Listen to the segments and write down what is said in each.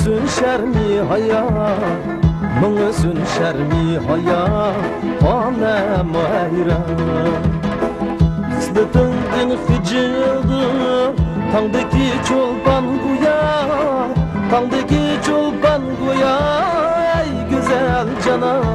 sün şermi haya Mıngı sün şermi haya Hane mayra Sıdıtındın hıcıldı Tangdaki çolpan guya Tangdaki çolpan guya Ey güzel canan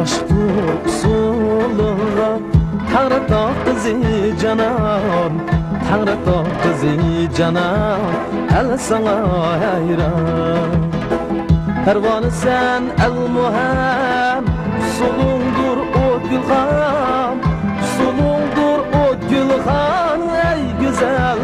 Aşk usuluna Tanrı da kızı canan Tanrı da kızı canan El sana hayran Pervanı sen el muhem Sulundur o gülhan Sulundur o gülhan Ey güzel